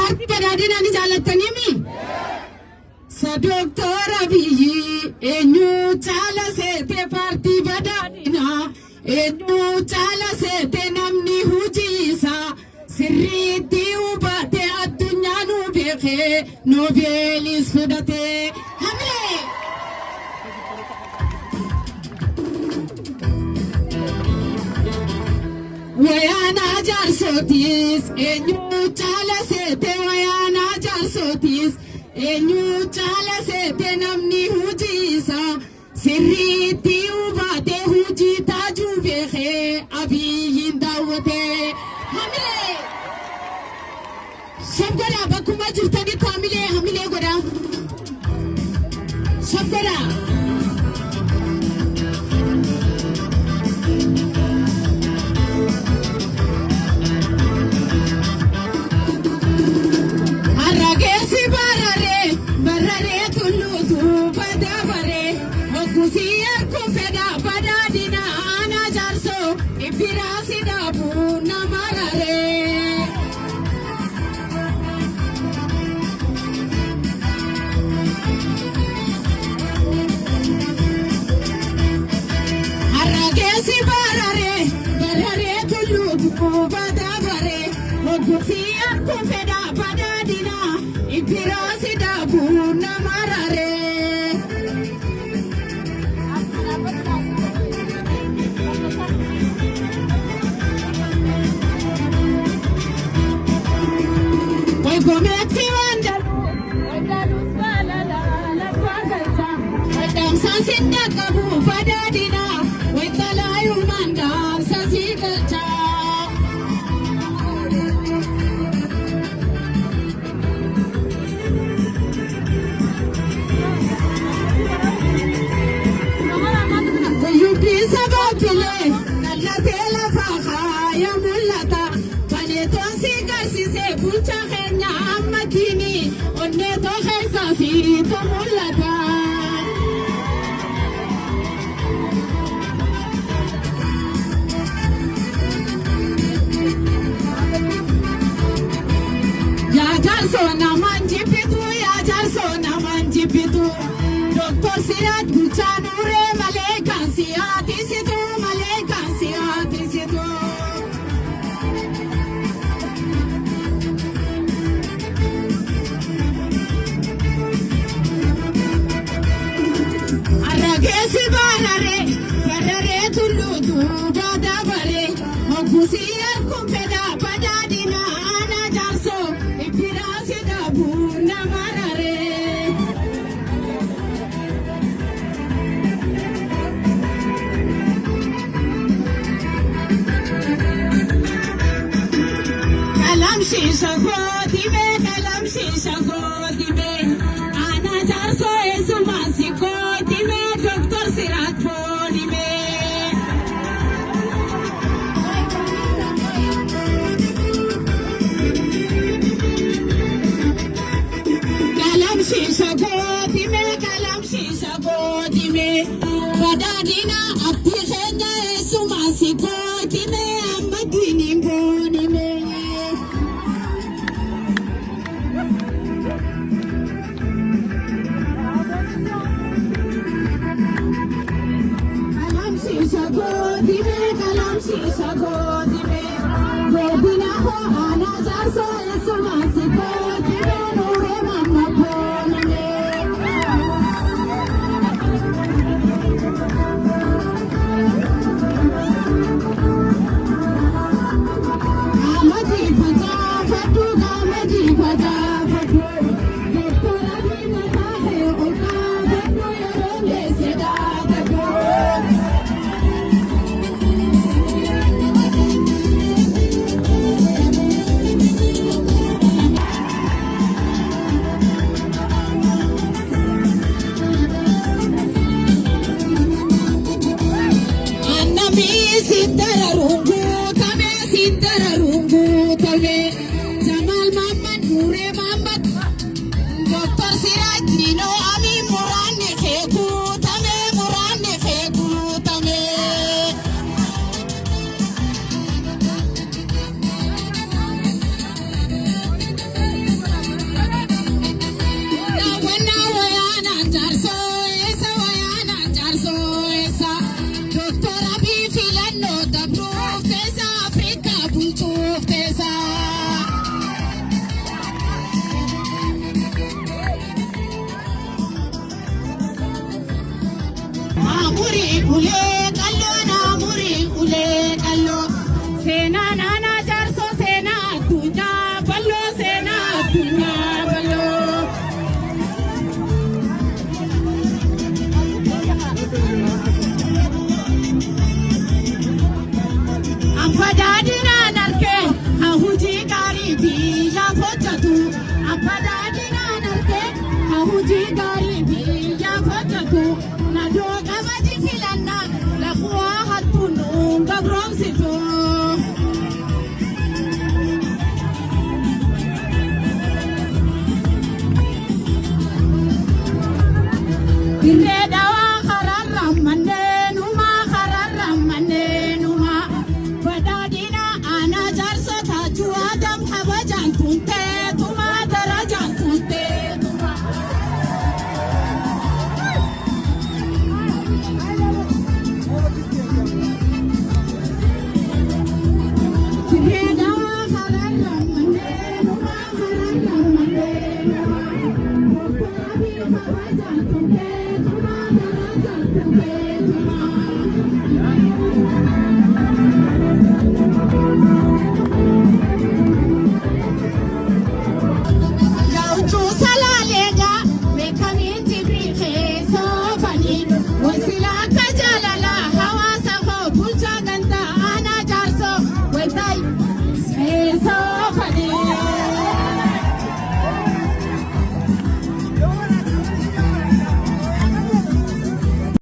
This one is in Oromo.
Paartii badhaadhinaa ni jaallattanii? Doktor Abiyyi eenyu caala seete paartii badhaadhinaa eenyu caala seete namni hojii isaa sirriitti hubate addunyaa nu beekee Noobeelis fudhatee hamlee. Wayana jaarsotis eenyu caala seete wayana jaarsotis eenyu caala seete namni hojii isaa sirriitti hubate hojii taajuu beekee Abiyyiin daawwatee hamilee. Shabgodaa bakkuma jirtanitti hamilee godhaa. Shabgodaa. Doktor Siraj Bulchanure Malekan Siyati Situ Malekan Siyati Situ. Aragesi barare tulutu badabare Hokusiyar kumpeda badadina ana jarso ipirasi dabu namarare. Shisha Kodibe, Kalam Shisha Kodibe, Ana Jarso Esumasi Kodibe, Dr. Sirat Kodibe. Kalam Shisha Kodibe, Kalam Shisha Kodibe, Badadina Abdi Khenya Esumasi Kodibe, Amadini Kodibe. Nana jarso sena tuja ballo sena tuja ballo. Ampadadina narke hahuji gari biya fochatu. Ampadadina narke hahuji gari biya fochatu. Nado gamaji filana la khwa hatunu gabrom situ.